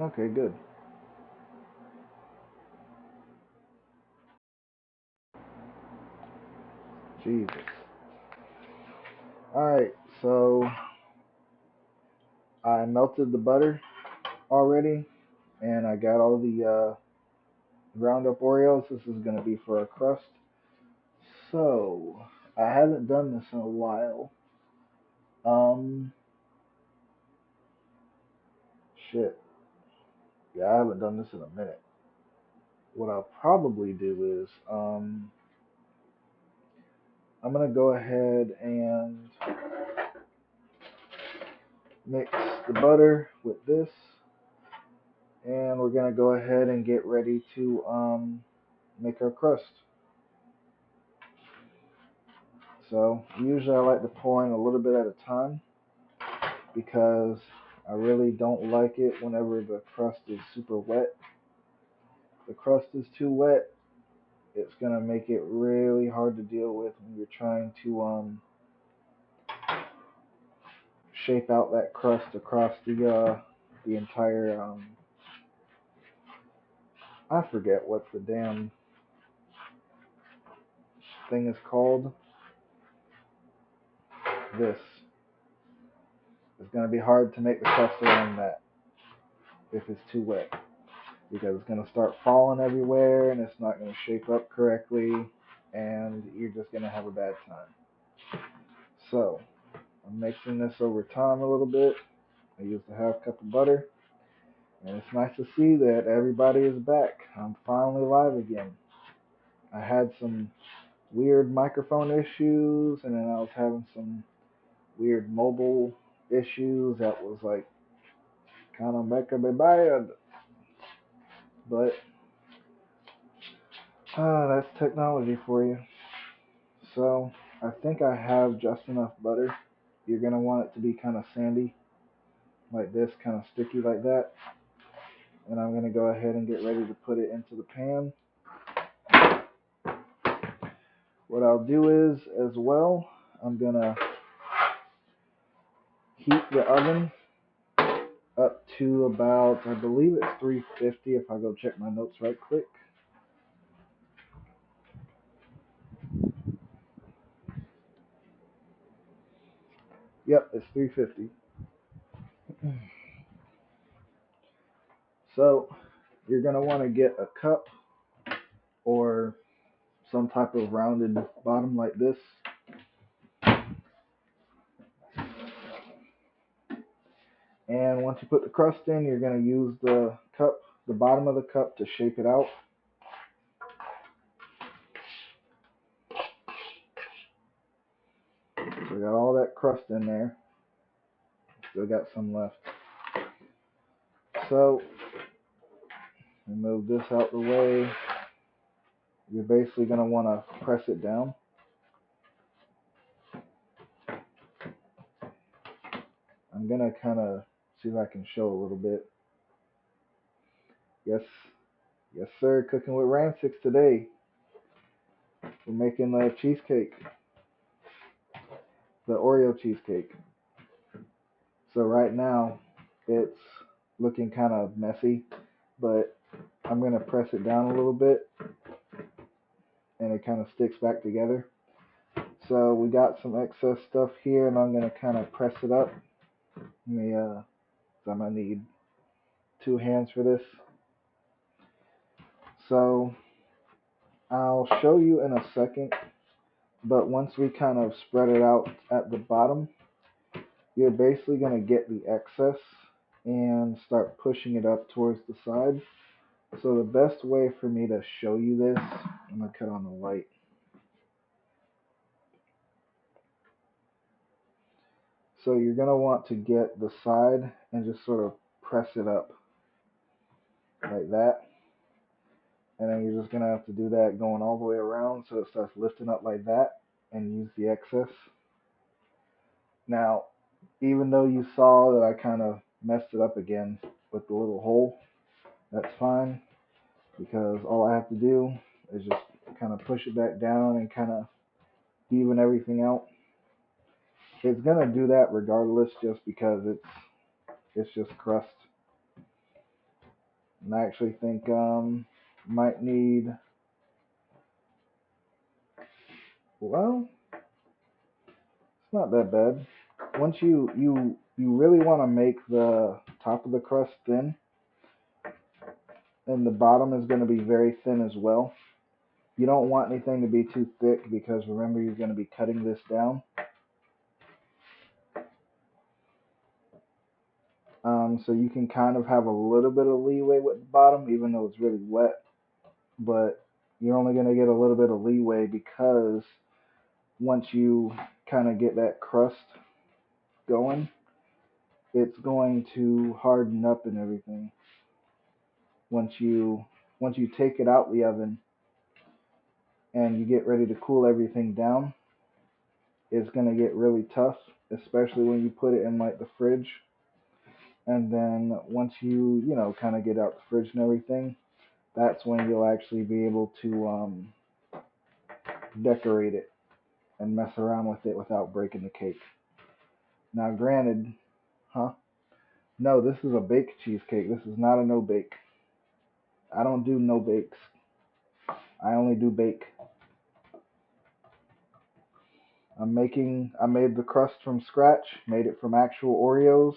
Okay, good. Jesus. Alright, so I melted the butter already, and I got all the ground up Oreos. This is going to be for a crust. So, I haven't done this in a while. Um, shit. Yeah, I haven't done this in a minute. What I'll probably do is, I'm going to go ahead and mix the butter with this, and we're going to go ahead and get ready to make our crust. So usually I like to pour in a little bit at a time because I really don't like it whenever the crust is super wet. If the crust is too wet, it's gonna make it really hard to deal with when you're trying to shape out that crust across the entire I forget what the damn thing is called. This it's gonna be hard to make the crust around that if it's too wet, because it's going to start falling everywhere and it's not going to shape up correctly and you're just going to have a bad time. So I'm mixing this over time a little bit. I used a half cup of butter, and it's nice to see that everybody is back. I'm finally live again. I had some weird microphone issues, and then I was having some weird mobile issues that was like kind of making me bad, but that's technology for you. So I think I have just enough butter. You're going to want it to be kind of sandy, like this, kind of sticky like that. And I'm going to go ahead and get ready to put it into the pan. What I'll do is, as well, I'm going to heat the oven up to about, I believe it's 350 if I go check my notes right quick. Yep, it's 350. So you're going to want to get a cup or some type of rounded bottom like this. And once you put the crust in, you're going to use the cup, the bottom of the cup, to shape it out. So we got all that crust in there. Still got some left. So we move this out the way. You're basically going to want to press it down. I'm going to kind of see if I can show a little bit. Yes, yes, sir. Cooking with Rancics today. We're making the cheesecake, the Oreo cheesecake. So right now, it's looking kind of messy, but I'm going to press it down a little bit and it kind of sticks back together. So we got some excess stuff here, and I'm going to kind of press it up. Let me, so I'm going to need two hands for this. So I'll show you in a second, but once we kind of spread it out at the bottom, you're basically going to get the excess and start pushing it up towards the side. So the best way for me to show you this, I'm going to cut on the light. So you're going to want to get the side and just sort of press it up like that. And then you're just going to have to do that going all the way around so it starts lifting up like that, and use the excess. Now, even though you saw that I kind of messed it up again with the little hole, that's fine, because all I have to do is just kind of push it back down and kind of even everything out. It's going to do that regardless, just because it's just crust. And I actually think might need, well, it's not that bad. Once you really want to make the top of the crust thin, and the bottom is going to be very thin as well. You don't want anything to be too thick because remember you're going to be cutting this down. So you can kind of have a little bit of leeway with the bottom, even though it's really wet. But you're only going to get a little bit of leeway because once you kind of get that crust going, it's going to harden up and everything. Once you take it out the oven and you get ready to cool everything down, it's going to get really tough, especially when you put it in like the fridge. And then once you kind of get out the fridge and everything, that's when you'll actually be able to decorate it and mess around with it without breaking the cake. Now, granted, huh? No, this is a baked cheesecake. This is not a no bake. I don't do no bakes. I only do bake. I made the crust from scratch, made it from actual Oreos,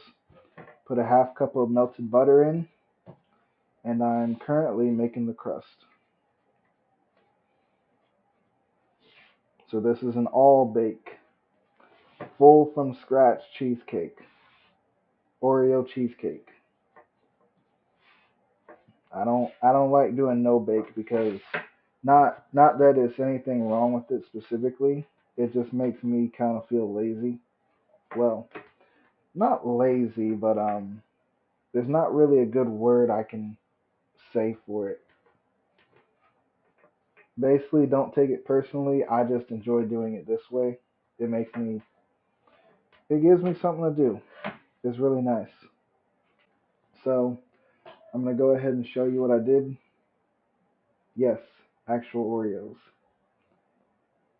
put a half cup of melted butter in, and I'm currently making the crust. So this is an all bake, full from scratch cheesecake, Oreo cheesecake. I don't like doing no bake because not that it's anything wrong with it specifically. It just makes me kind of feel lazy. Well, not lazy, but there's not really a good word I can say for it. Basically, don't take it personally. I just enjoy doing it this way. It gives me something to do. It's really nice. So I'm gonna go ahead and show you what I did. Yes, actual Oreos.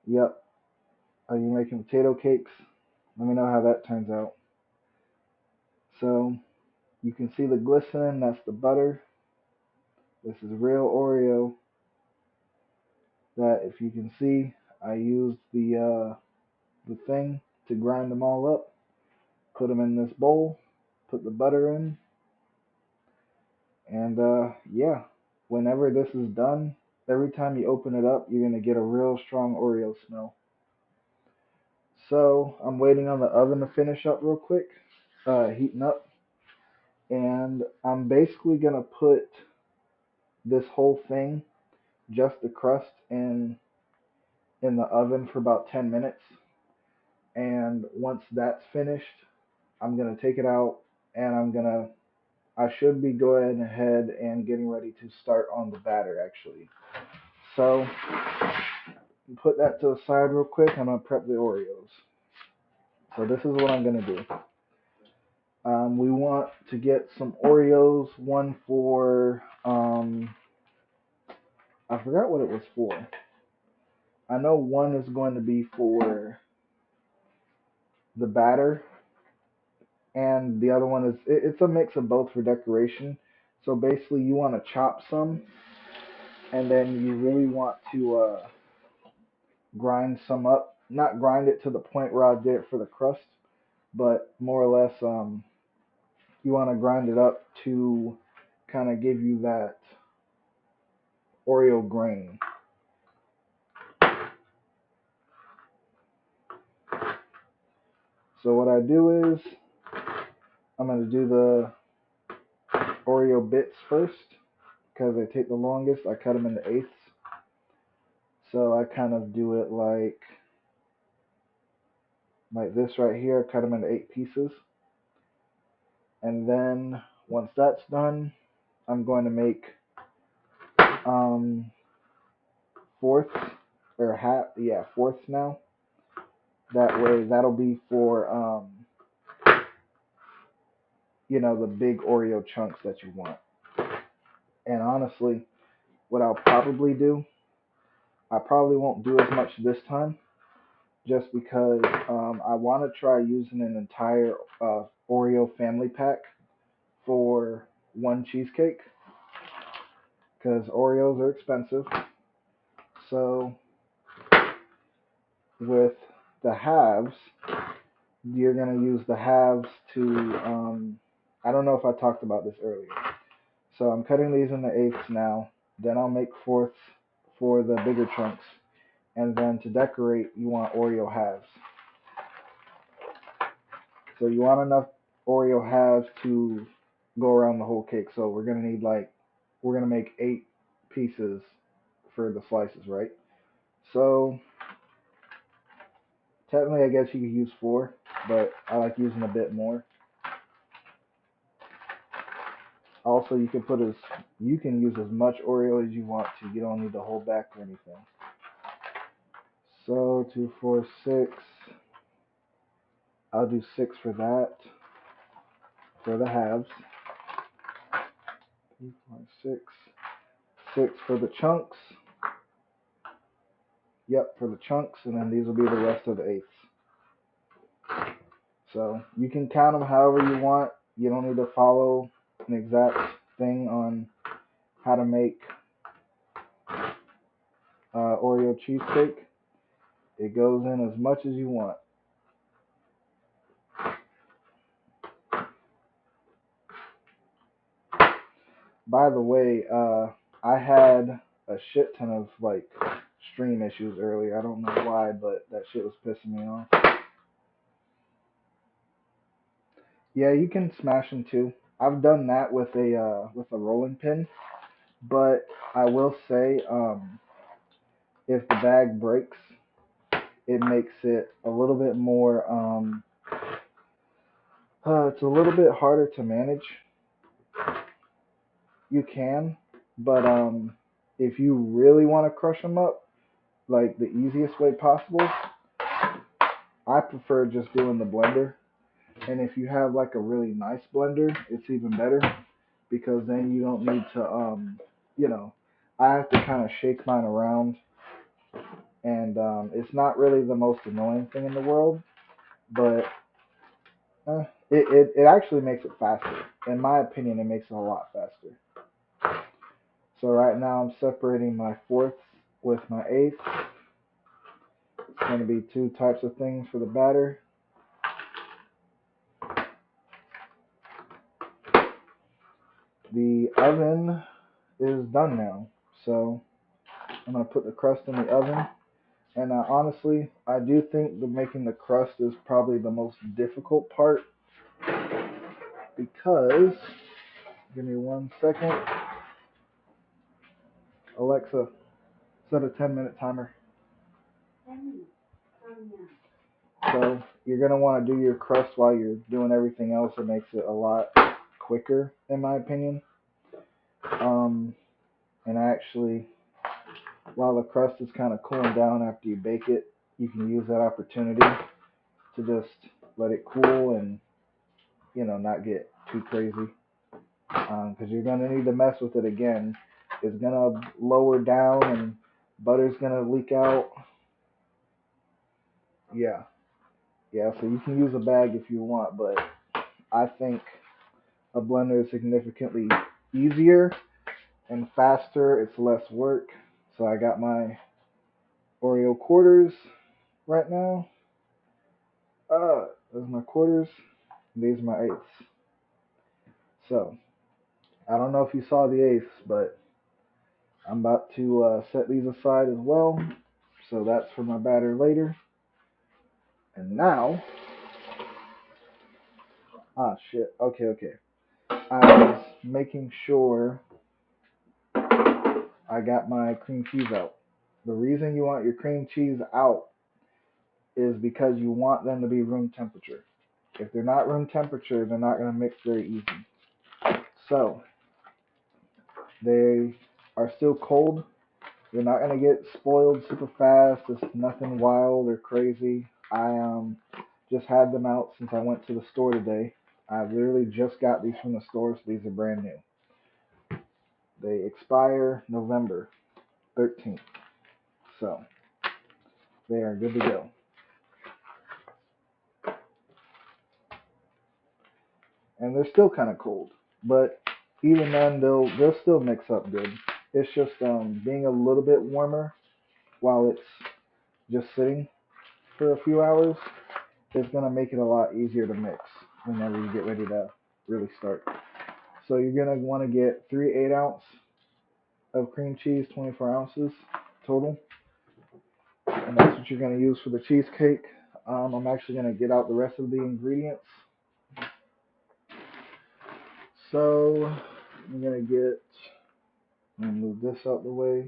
Yep. Are you making potato cakes? Let me know how that turns out. So you can see the glistening. That's the butter. This is real Oreo. That, if you can see, I used the thing to grind them all up. Put them in this bowl. Put the butter in. And yeah, whenever this is done, every time you open it up, you're gonna get a real strong Oreo smell. So I'm waiting on the oven to finish up real quick, heating up, and I'm basically gonna put this whole thing, just the crust, in the oven for about 10 minutes. And once that's finished, I'm gonna take it out, and I should be going ahead and getting ready to start on the batter actually. So put that to the side real quick. I'm gonna prep the Oreos. So this is what I'm gonna do. We want to get some Oreos. One for I forgot what it was for. I know one is going to be for the batter, and the other one is it's a mix of both for decoration. So basically, you want to chop some, and then you really want to grind some up. Not grind it to the point where I did it for the crust, but more or less you want to grind it up to kind of give you that Oreo grain. So what I do is I'm going to do the Oreo bits first because they take the longest. I cut them into eighths. So I kind of do it like this right here. I cut them into 8 pieces. And then once that's done, I'm going to make um, fourths or half, yeah, fourths now. That way, that'll be for the big Oreo chunks that you want. And honestly, what I'll probably do, I probably won't do as much this time, just because I want to try using an entire Oreo family pack for one cheesecake. because Oreos are expensive. So with the halves, you're going to use the halves to, I don't know if I talked about this earlier. So I'm cutting these into eighths now. Then I'll make fourths for the bigger chunks. And then to decorate, you want Oreo halves. So you want enough Oreo halves to go around the whole cake. So we're going to need we're going to make 8 pieces for the slices, right? So technically I guess you could use 4, but I like using a bit more. Also, you can use as much Oreo as you want to. You don't need to hold back or anything. So 2, 4, 6. I'll do 6 for that. For the halves. 2, 4, 6. 6 for the chunks. Yep, for the chunks, and then these will be the rest of the eighths. So you can count them however you want. You don't need to follow an exact thing on how to make Oreo cheesecake. It goes in as much as you want. By the way, I had a shit ton of stream issues earlier. I don't know why, but that shit was pissing me off. Yeah, you can smash them too. I've done that with a rolling pin, but I will say, if the bag breaks, it makes it a little bit more. It's a little bit harder to manage. You can, but if you really want to crush them up, like the easiest way possible, I prefer just doing the blender. And if you have like a really nice blender, it's even better because then you don't need to, you know, I have to kind of shake mine around, and it's not really the most annoying thing in the world, but it actually makes it faster. In my opinion, it makes it a lot faster. So right now I'm separating my fourths with my eighths. It's going to be 2 types of things for the batter. The oven is done now, so I'm going to put the crust in the oven. And honestly, I do think that making the crust is probably the most difficult part because, give me 1 second. Alexa, set a 10-minute timer. So you're going to want to do your crust while you're doing everything else. It makes it a lot quicker, in my opinion. And actually, while the crust is kind of cooling down after you bake it, you can use that opportunity to just let it cool and, not get too crazy. Because you're going to need to mess with it again. It's going to lower down and butter's going to leak out. Yeah. Yeah, so you can use a bag if you want, but I think a blender is significantly easier and faster. It's less work. So I got my Oreo quarters right now. Those are my quarters. These are my eighths. So I don't know if you saw the eighths, but I'm about to set these aside as well. So that's for my batter later. And now, shit. Okay. I was making sure I got my cream cheese out. The reason you want your cream cheese out is because you want them to be room temperature. If they're not room temperature, they're not going to mix very easy. So they are still cold. They're not going to get spoiled super fast. It's nothing wild or crazy. I just had them out since I went to the store today. I literally just got these from the store, so these are brand new. They expire November 13th. So they are good to go. And they're still kind of cold, but even then they'll still mix up good. It's just being a little bit warmer while it's just sitting for a few hours is going to make it a lot easier to mix whenever you get ready to really start. So you're going to want to get 3 8-ounce of cream cheese, 24 ounces total. And that's what you're going to use for the cheesecake. I'm actually going to get out the rest of the ingredients. So I'm going to move this out the way.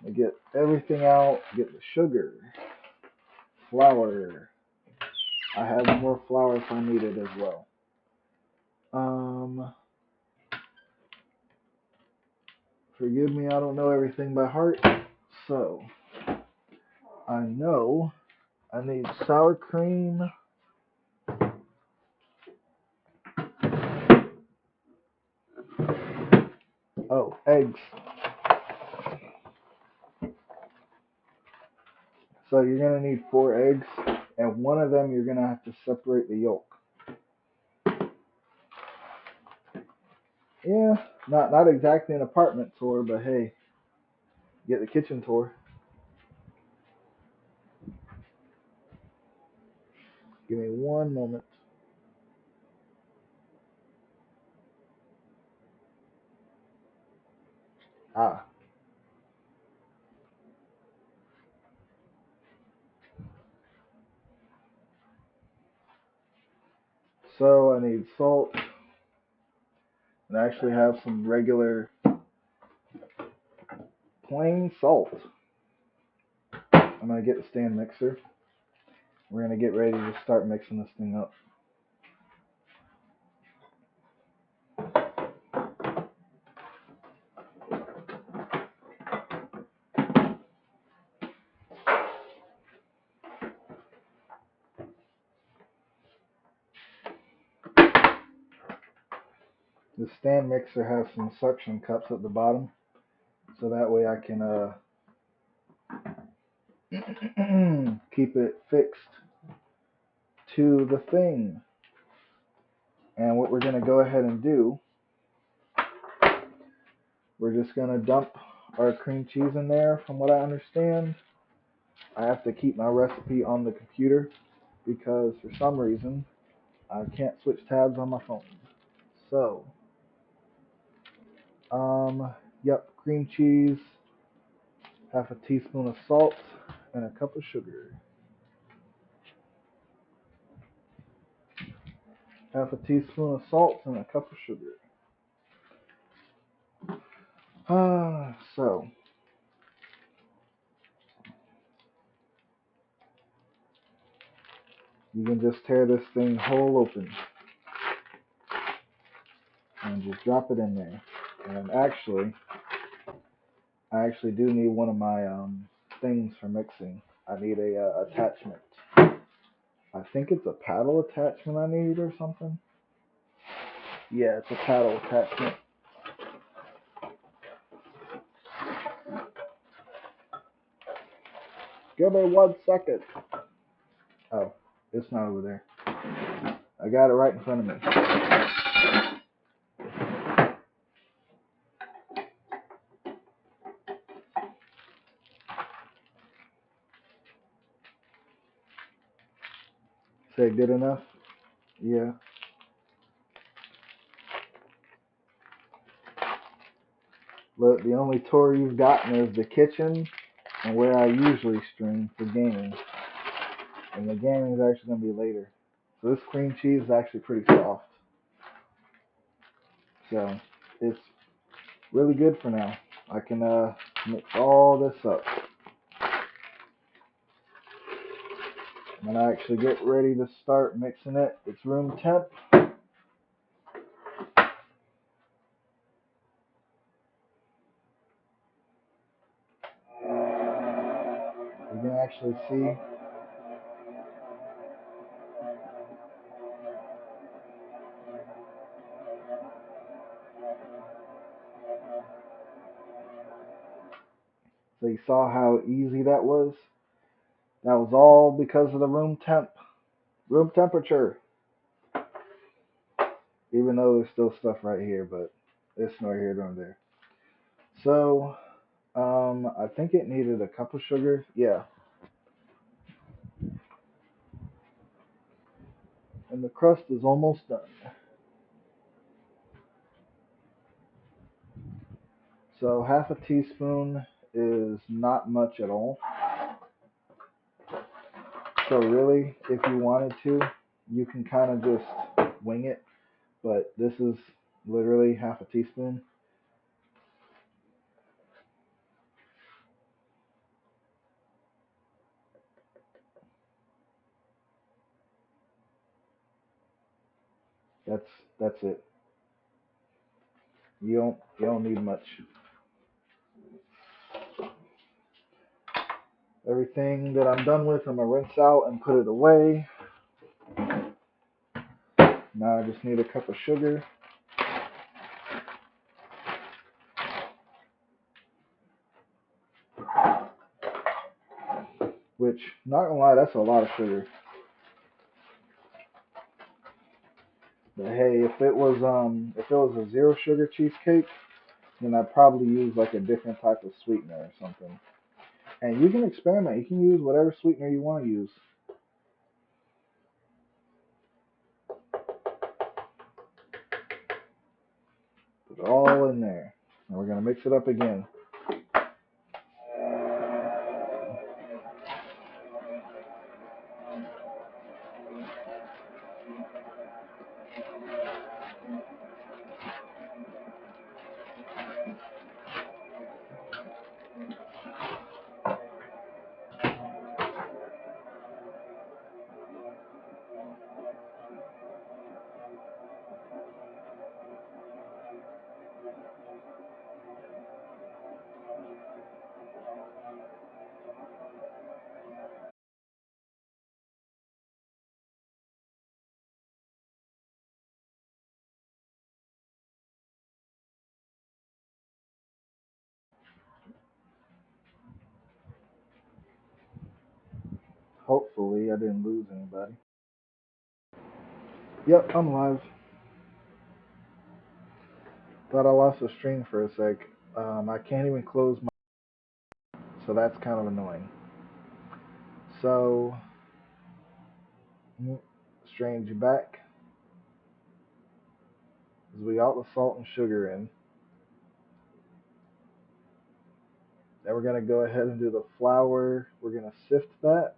I get everything out, get the sugar, flour. I have more flour if I need it as well. Forgive me, I don't know everything by heart. So I know I need sour cream. Oh, eggs. So you're going to need 4 eggs, and one of them you're going to have to separate the yolk. Yeah, not exactly an apartment tour, but hey, get the kitchen tour. Give me one moment. Ah. So I need salt, and I actually have some regular plain salt. I'm going to get the stand mixer. We're going to get ready to start mixing this thing up. The stand mixer has some suction cups at the bottom, so that way I can keep it fixed to the thing. And what we're going to go ahead and do, we're just going to dump our cream cheese in there. From what I understand, I have to keep my recipe on the computer because for some reason I can't switch tabs on my phone. So, yep, cream cheese, half a teaspoon of salt, and a cup of sugar. Half a teaspoon of salt and a cup of sugar. So you can just tear this thing whole open and just drop it in there. And I actually do need one of my things for mixing. I need a attachment. I think it's a paddle attachment I need or something. Yeah, it's a paddle attachment. Give me 1 second. Oh, it's not over there. I got it right in front of me. Say good enough? Yeah. Look, the only tour you've gotten is the kitchen and where I usually stream for gaming. And the gaming is actually going to be later. So this cream cheese is actually pretty soft. So it's really good for now. I can mix all this up. When I actually get ready to start mixing it, it's room temp. You can actually see so you saw how easy that was. That was all because of the room temperature. Even though there's still stuff right here, but it's nor here nor there. So, I think it needed a cup of sugar. Yeah, and the crust is almost done. So half a teaspoon is not much at all. So really, if you wanted to, you can kind of just wing it. But this is literally half a teaspoon. That's that's it. You don't need much. Everything that I'm done with, I'm gonna rinse out and put it away. Now I just need a cup of sugar, which not gonna lie, that's a lot of sugar. But hey, if it was a zero sugar cheesecake, then I'd probably use like a different type of sweetener or something. And you can experiment. You can use whatever sweetener you want to use. Put it all in there. And we're gonna mix it up again. Hopefully, I didn't lose anybody. Yep, I'm live. Thought I lost the stream for a sec. I can't even close my. So that's kind of annoying. So, strange you back. As we got the salt and sugar in. Then we're gonna go ahead and do the flour. We're gonna sift that.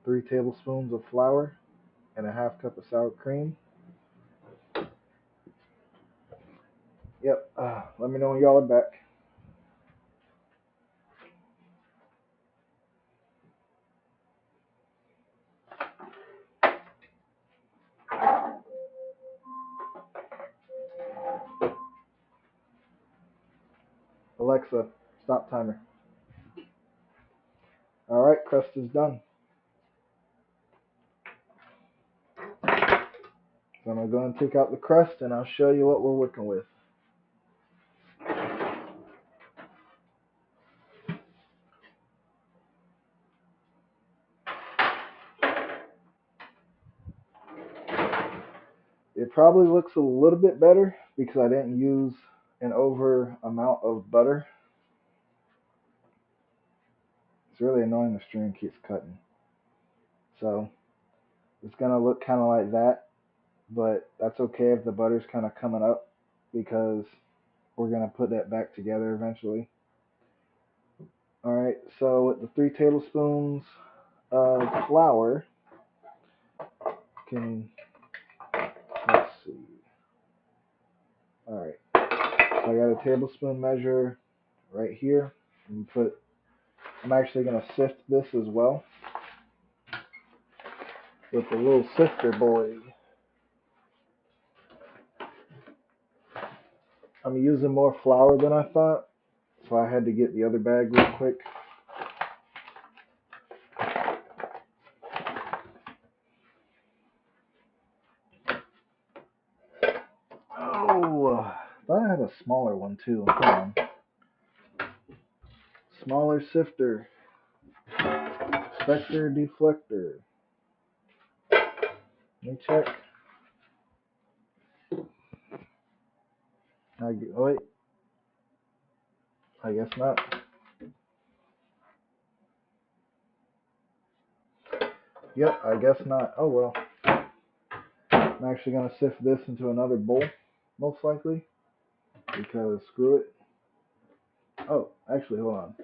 3 tablespoons of flour and a half cup of sour cream. Yep. Let me know when y'all are back. Alexa, stop timer. All right, crust is done. So I'm gonna go and take out the crust, and I'll show you what we're working with. It probably looks a little bit better because I didn't use an over amount of butter. It's really annoying the stream keeps cutting. So it's gonna look kind of like that, but that's okay if the butter's kind of coming up because we're gonna put that back together eventually. All right, so with the 3 tablespoons of flour, can let's see. All right, so I got a tablespoon measure right here. And I'm actually gonna sift this as well with the little sifter boy. I'm using more flour than I thought, so I had to get the other bag real quick. Oh, I thought I had a smaller one too. Hold on. Smaller sifter. Spectre deflector. Let me check. Wait, I guess not. Yep, I guess not. Oh well. I'm actually gonna sift this into another bowl, most likely, because screw it. Oh, actually, hold on.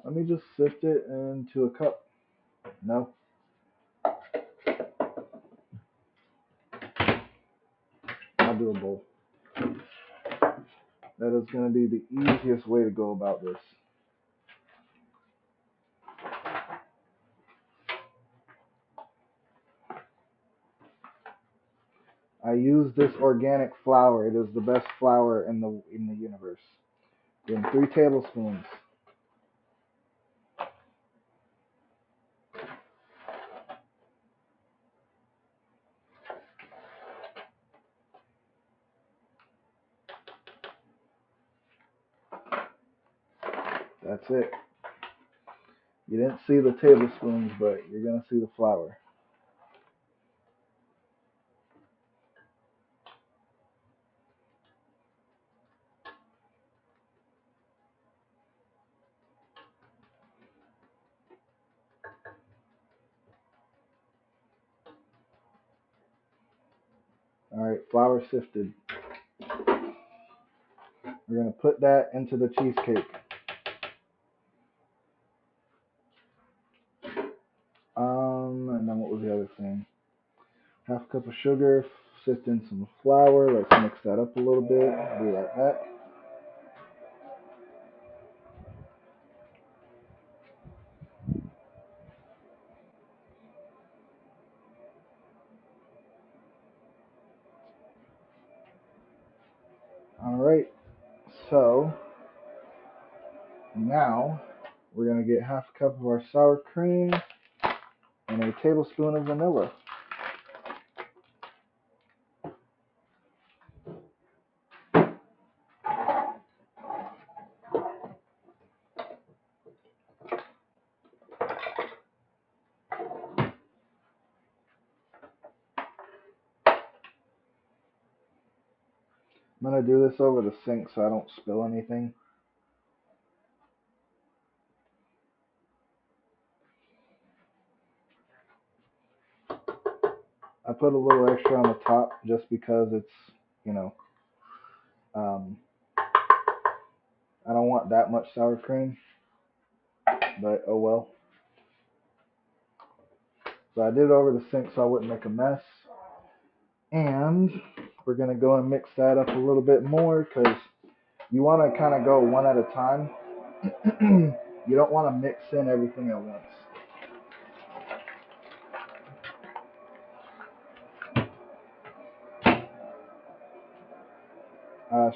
Let me just sift it into a cup. No, I'll do a bowl. That is gonna be the easiest way to go about this. I use this organic flour. It is the best flour in the universe. In 3 tablespoons. That's it. You didn't see the tablespoons, but you're gonna see the flour. All right, flour sifted. We're gonna put that into the cheesecake. And then what was the other thing? Half a cup of sugar, sift in some flour. Let's mix that up a little bit. Be right back. All right, so now we're gonna get half a cup of our sour cream and a tablespoon of vanilla. I'm gonna do this over the sink so I don't spill anything. I put a little extra on the top just because it's, you know, um, I don't want that much sour cream, but oh well. So I did it over the sink so I wouldn't make a mess. And we're gonna go and mix that up a little bit more because you want to kind of go one at a time. You don't want to mix in everything at once.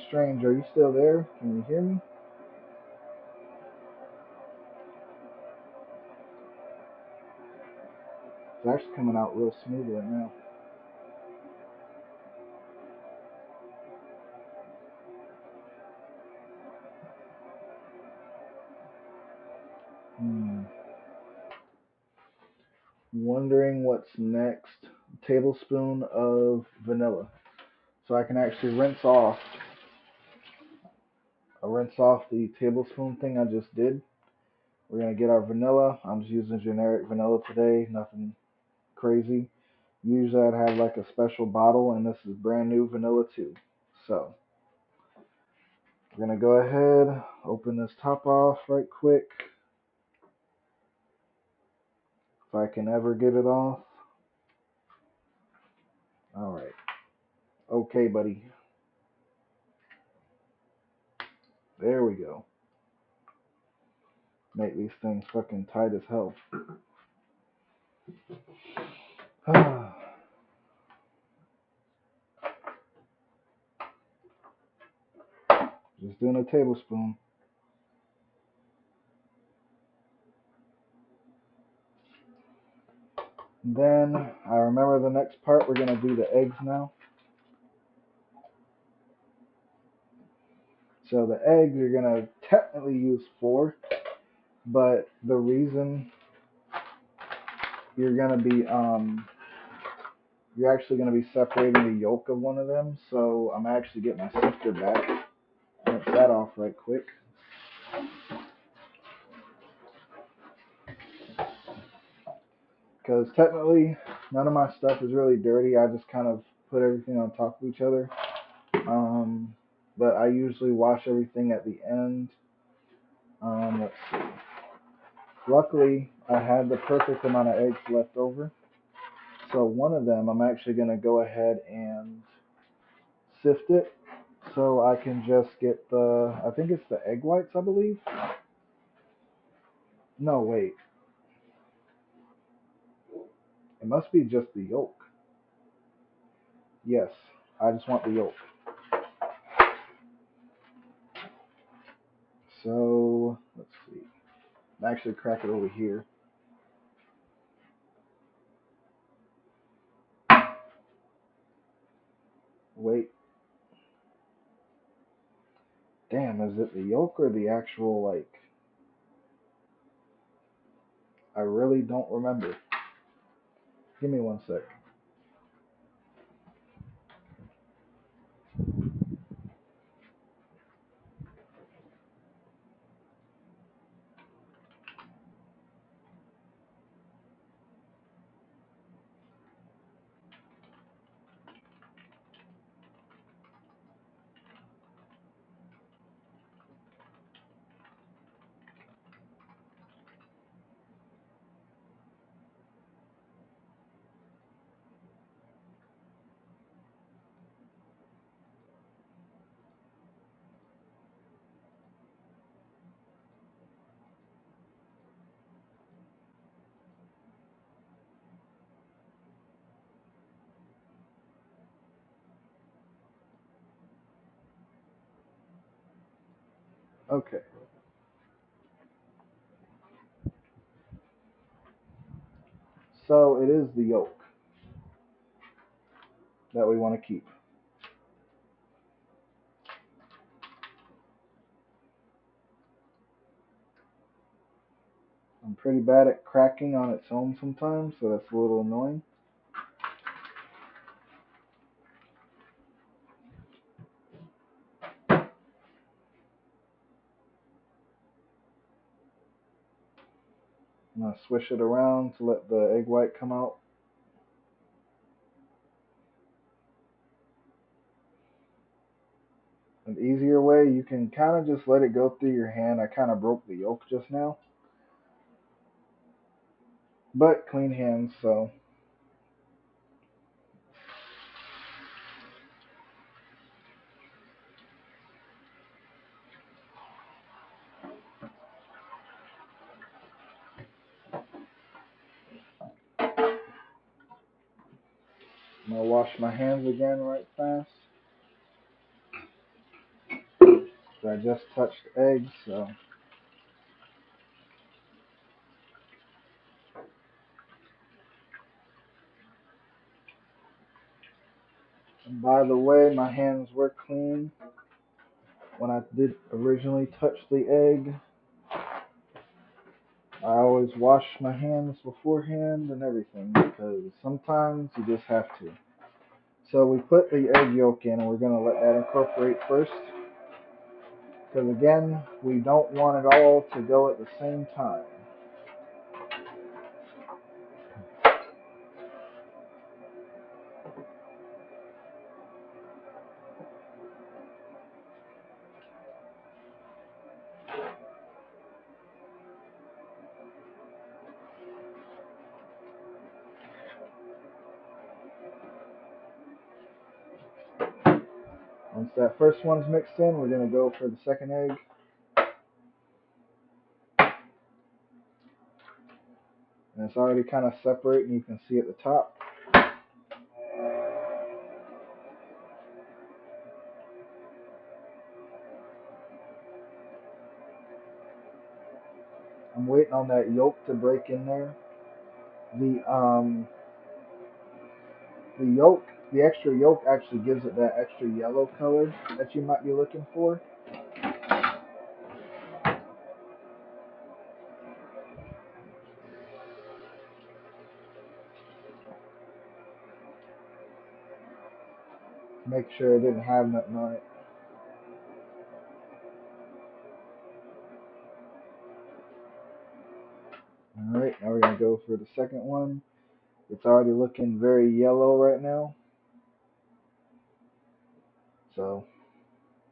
Strange, are you still there? Can you hear me? It's actually coming out real smooth right now. Hmm. Wondering what's next. Tablespoon of vanilla. So I can actually rinse off the tablespoon thing I just did. We're gonna get our vanilla. I'm just using generic vanilla today, nothing crazy. Usually I'd have like a special bottle, and this is brand new vanilla too. So we're gonna go ahead, open this top off right quick, if I can ever get it off. All right. Okay, buddy. There we go. Make these things fucking tight as hell. Just doing a tablespoon. Then I remember the next part. We're gonna do the eggs now. So the eggs you're gonna technically use 4, but the reason you're gonna be you're actually going to be separating the yolk of one of them. So I'm actually getting my sifter back. Rinse that off right quick. Because technically, none of my stuff is really dirty. I just kind of put everything on top of each other. Um, but I usually wash everything at the end. Let's see. Luckily, I had the perfect amount of eggs left over. So one of them, I'm actually going to go ahead and sift it. So I can just get I think it's the egg whites, I believe. No, wait. It must be just the yolk. Yes, I just want the yolk. So, let's see. Actually crack it over here. Wait. Damn, is it the yolk or the actual, like... I really don't remember. Give me one sec. Okay. So, it is the yolk that we want to keep. I'm pretty bad at cracking on its own sometimes, so that's a little annoying. I'm going to swish it around to let the egg white come out. An easier way, you can kind of just let it go through your hand. I kind of broke the yolk just now. But clean hands, so I'm going to wash my hands again right fast. I just touched eggs, so. And by the way, my hands were clean when I did originally touch the egg. I always wash my hands beforehand and everything because sometimes you just have to. So we put the egg yolk in and we're going to let that incorporate first. Because again, we don't want it all to go at the same time. Once that first one's mixed in, we're going to go for the second egg. And it's already kind of separating, you can see at the top. I'm waiting on that yolk to break in there. The the yolk, the extra yolk actually gives it that extra yellow color that you might be looking for. Make sure it didn't have nothing on it. Alright, now we're going to go for the second one. It's already looking very yellow right now. So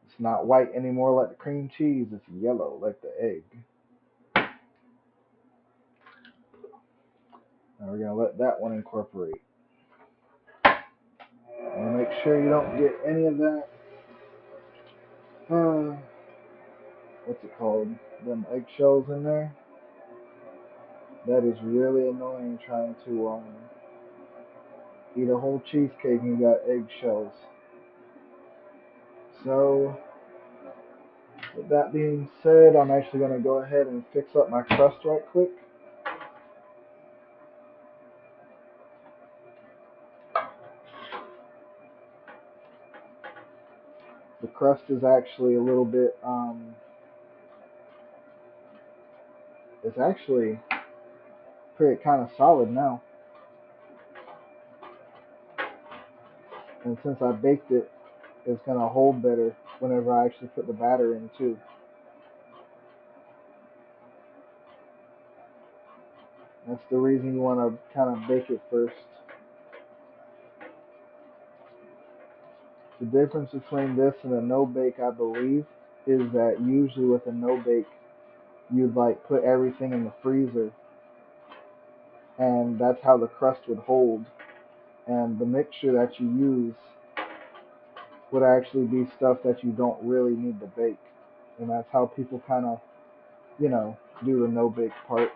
it's not white anymore like the cream cheese, it's yellow like the egg. Now we're going to let that one incorporate. And make sure you don't get any of that, what's it called, them eggshells in there. That is really annoying trying to eat a whole cheesecake and you got eggshells. So, with that being said, I'm actually going to go ahead and fix up my crust right quick. The crust is actually a little bit, it's actually pretty kind of solid now. And since I baked it, it's going to hold better whenever I actually put the batter in too. That's the reason you want to kind of bake it first. The difference between this and a no bake, I believe, is that usually with a no bake, you'd like put everything in the freezer, and that's how the crust would hold. And the mixture that you use would actually be stuff that you don't really need to bake, and that's how people kind of, you know, do the no bake part.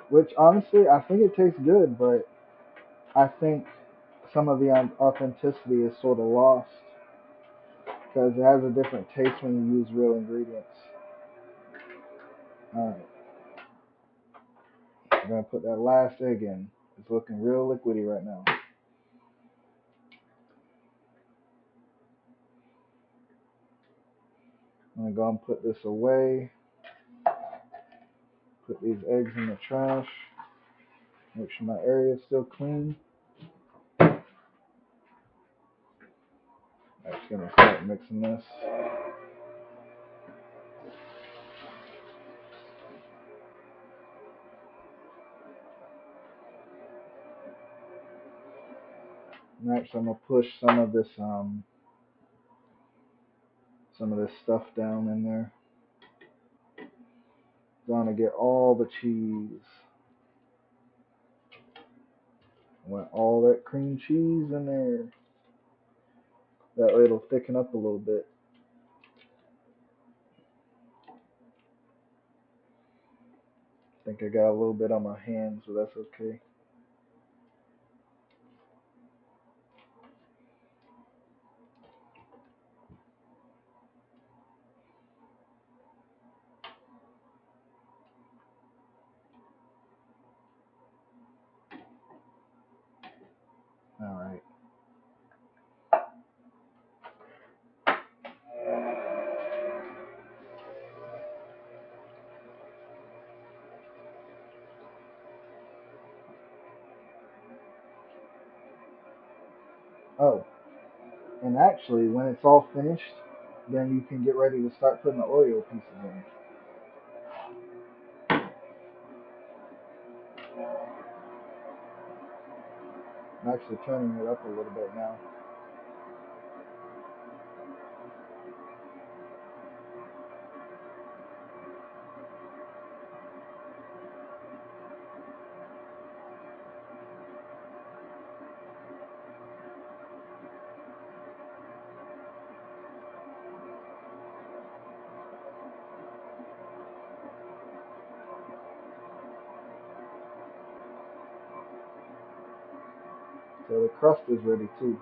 Which honestly, I think it tastes good, but I think some of the authenticity is sort of lost because it has a different taste when you use real ingredients. Alright, I'm gonna put that last egg in. It's looking real liquidy right now. I'm gonna go and put this away. Put these eggs in the trash. Make sure my area is still clean. I'm just gonna start mixing this. Next, I'm gonna push some of this stuff down in there. Gonna get all the cheese. I want all that cream cheese in there. That way it'll thicken up a little bit. I think I got a little bit on my hands, but that's okay. Alright. Oh, and actually, when it's all finished, then you can get ready to start putting the Oreo pieces in. I'm actually turning it up a little bit now. So the crust is ready too.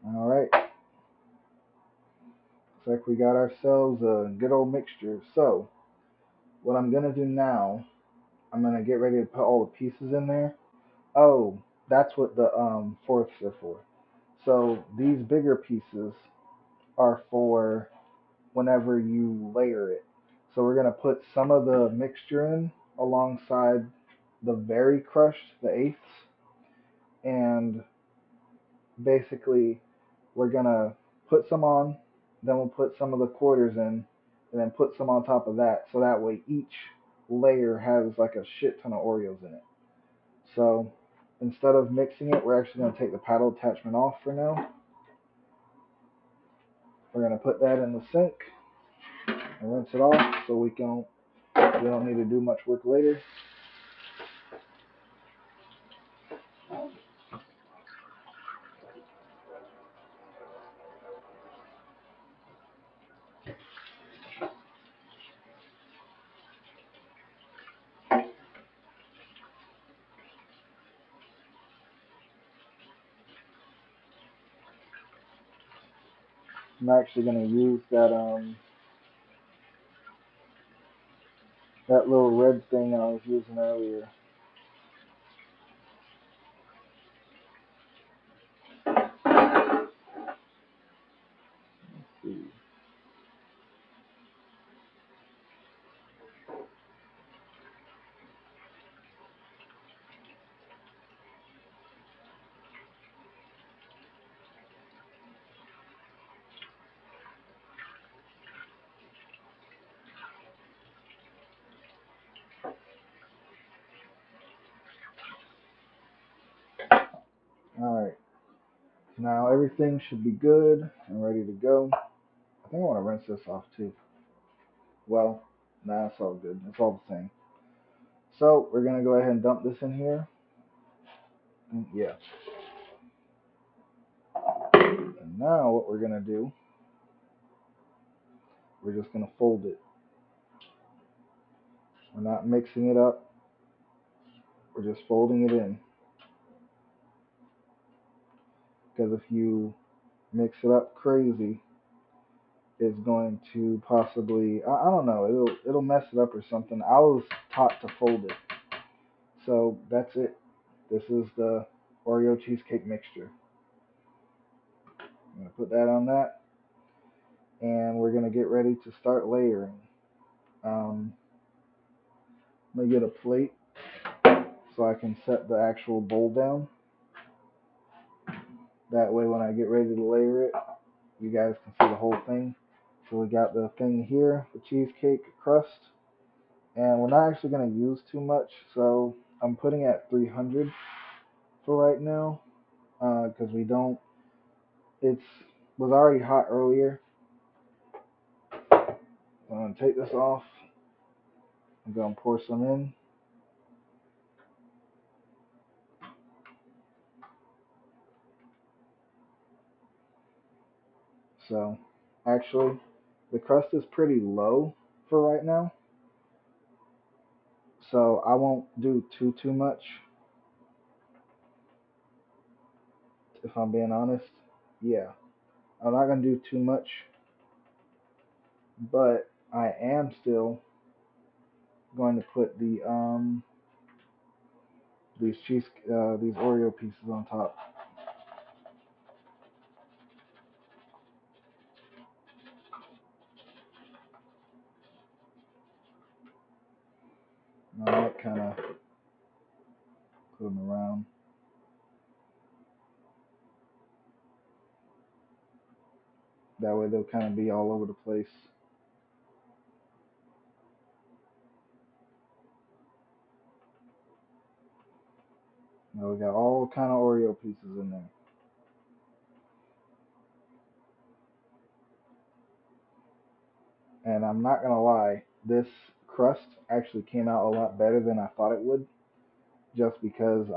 Alright, looks like we got ourselves a good old mixture. So, what I'm gonna do now, I'm gonna get ready to put all the pieces in there. Oh, That's what the fourths are for. So these bigger pieces are for whenever you layer it. So we're gonna put some of the mixture in alongside the very crushed, the eighths, and basically we're gonna put some on, then we'll put some of the quarters in, and then put some on top of that. So that way each layer has like a shit ton of Oreos in it. So instead of mixing it, we're actually gonna take the paddle attachment off for now. We're gonna put that in the sink and rinse it off so we don't need to do much work later. I'm actually gonna use that little red thing I was using earlier. Let's see. Alright, so now everything should be good and ready to go. I think I want to rinse this off too. Well, nah, it's all good. It's all the same. So we're gonna go ahead and dump this in here. Yeah. And now what we're gonna do, we're just gonna fold it. We're not mixing it up. We're just folding it in. Because if you mix it up crazy, it's going to possibly I don't know, it'll mess it up or something. I was taught to fold it. So that's it. This is the Oreo cheesecake mixture. I'm gonna put that on that, and we're gonna get ready to start layering. Um, I'm gonna get a plate so I can set the actual bowl down. That way, when I get ready to layer it, you guys can see the whole thing. So we got the thing here, the cheesecake crust, and we're not actually gonna use too much. So I'm putting at 300 for right now, because we don't. It's was already hot earlier. I'm gonna take this off. I'm gonna pour some in. So actually, the crust is pretty low for right now. So I won't do too much if I'm being honest. Yeah, I'm not gonna do too much, but I am still going to put these Oreo pieces on top. I might kind of put them around. That way they'll kind of be all over the place. Now we got all kind of Oreo pieces in there. And I'm not gonna lie, this crust actually came out a lot better than I thought it would, just because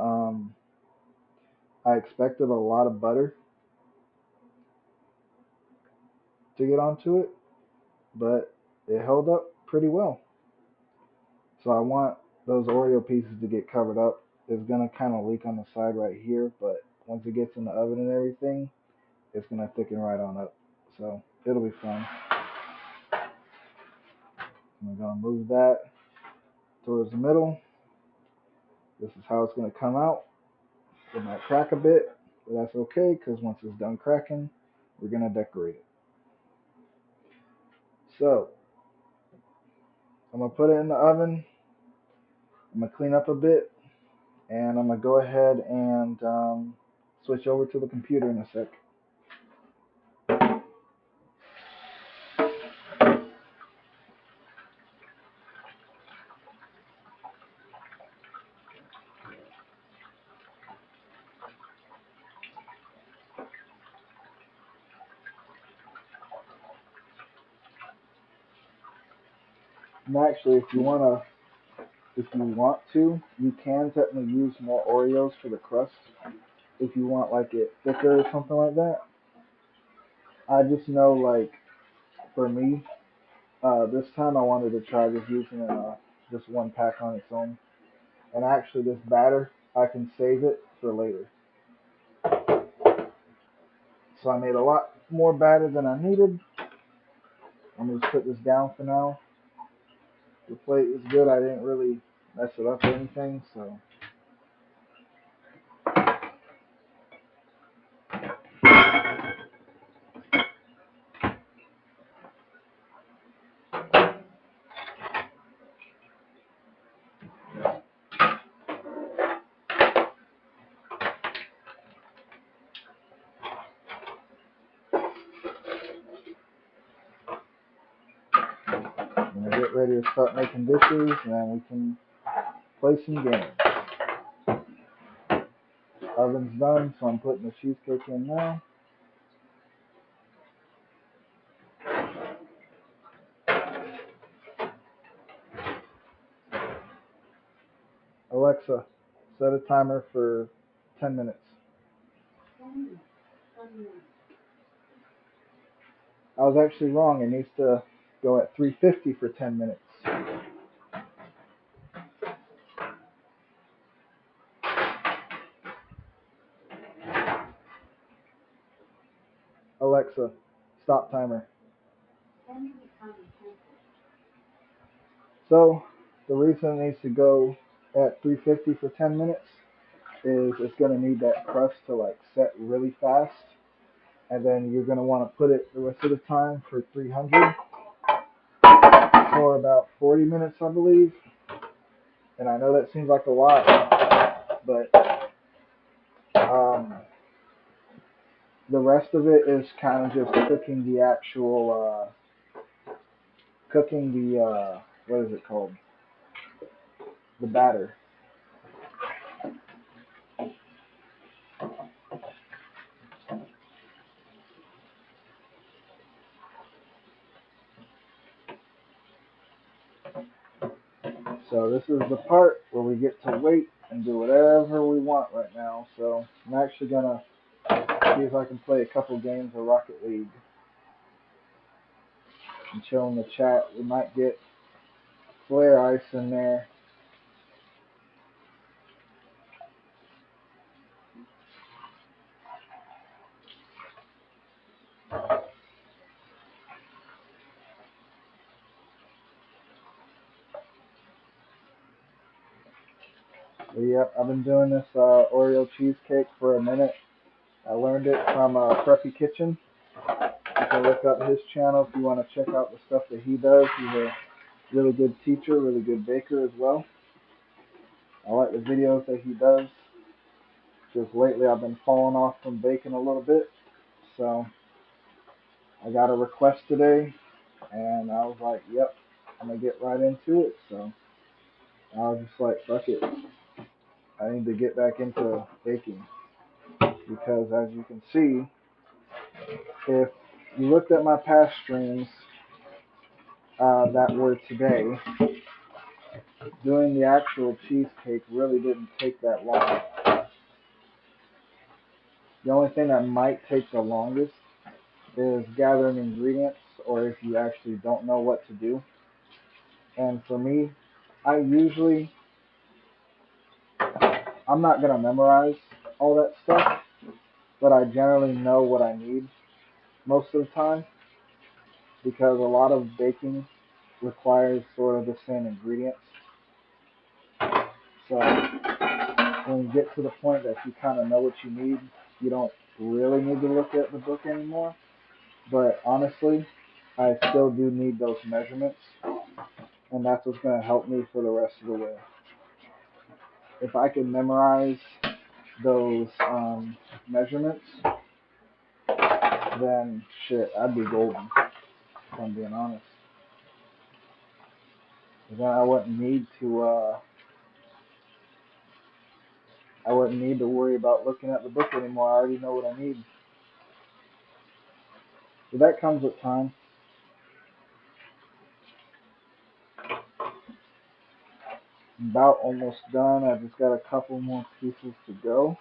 I expected a lot of butter to get onto it, but it held up pretty well. So I want those Oreo pieces to get covered up. It's gonna kind of leak on the side right here, but once it gets in the oven and everything, it's gonna thicken right on up. So it'll be fine. I'm gonna move that towards the middle. This is how it's gonna come out. It might crack a bit, but that's okay because once it's done cracking, we're going to decorate it. So, I'm going to put it in the oven. I'm going to clean up a bit, and I'm going to go ahead and switch over to the computer in a sec. And actually, if you want to, you can technically use more Oreos for the crust. If you want like it thicker or something like that. I just know like for me, this time I wanted to try just using just one pack on its own. And actually, this batter I can save it for later. So I made a lot more batter than I needed. I'm gonna just put this down for now. The plate is good. I didn't really mess it up or anything, so. I'm gonna get ready to start making dishes, and then we can play some games. Oven's done, so I'm putting the cheesecake in now. Alexa, set a timer for 10 minutes. I was actually wrong. It needs to go at 350 for 10 minutes. Alexa, stop timer. So, the reason it needs to go at 350 for 10 minutes is it's going to need that crust to like set really fast. And then you're going to want to put it the rest of the time for 300 for about 40 minutes, I believe. And I know that seems like a lot, but um, the rest of it is kind of just cooking the actual, cooking the, what is it called? The batter. So this is the part where we get to wait and do whatever we want right now. So I'm actually going to see if I can play a couple games of Rocket League and chill in the chat. We might get flare ice in there. But yep, I've been doing this Oreo cheesecake for a minute. I learned it from Preppy Kitchen. You can look up his channel if you want to check out the stuff that he does. He's a really good teacher, really good baker as well. I like the videos that he does. Just lately I've been falling off from baking a little bit. So I got a request today and I was like, yep, I'm going to get right into it. So I was just like, fuck it. I need to get back into baking because as you can see, if you looked at my past streams that were today, doing the actual cheesecake really didn't take that long. The only thing that might take the longest is gathering ingredients or if you actually don't know what to do. And for me, I usually, I'm not going to memorize all that stuff, but I generally know what I need most of the time because a lot of baking requires sort of the same ingredients. So when you get to the point that you kind of know what you need, you don't really need to look at the book anymore. But honestly, I still do need those measurements, and that's what's going to help me for the rest of the way. If I can memorize those measurements, then shit, I'd be golden, if I'm being honest. Then I wouldn't need to worry about looking at the book anymore. I already know what I need. So that comes with time. About almost done. I just got a couple more pieces to go.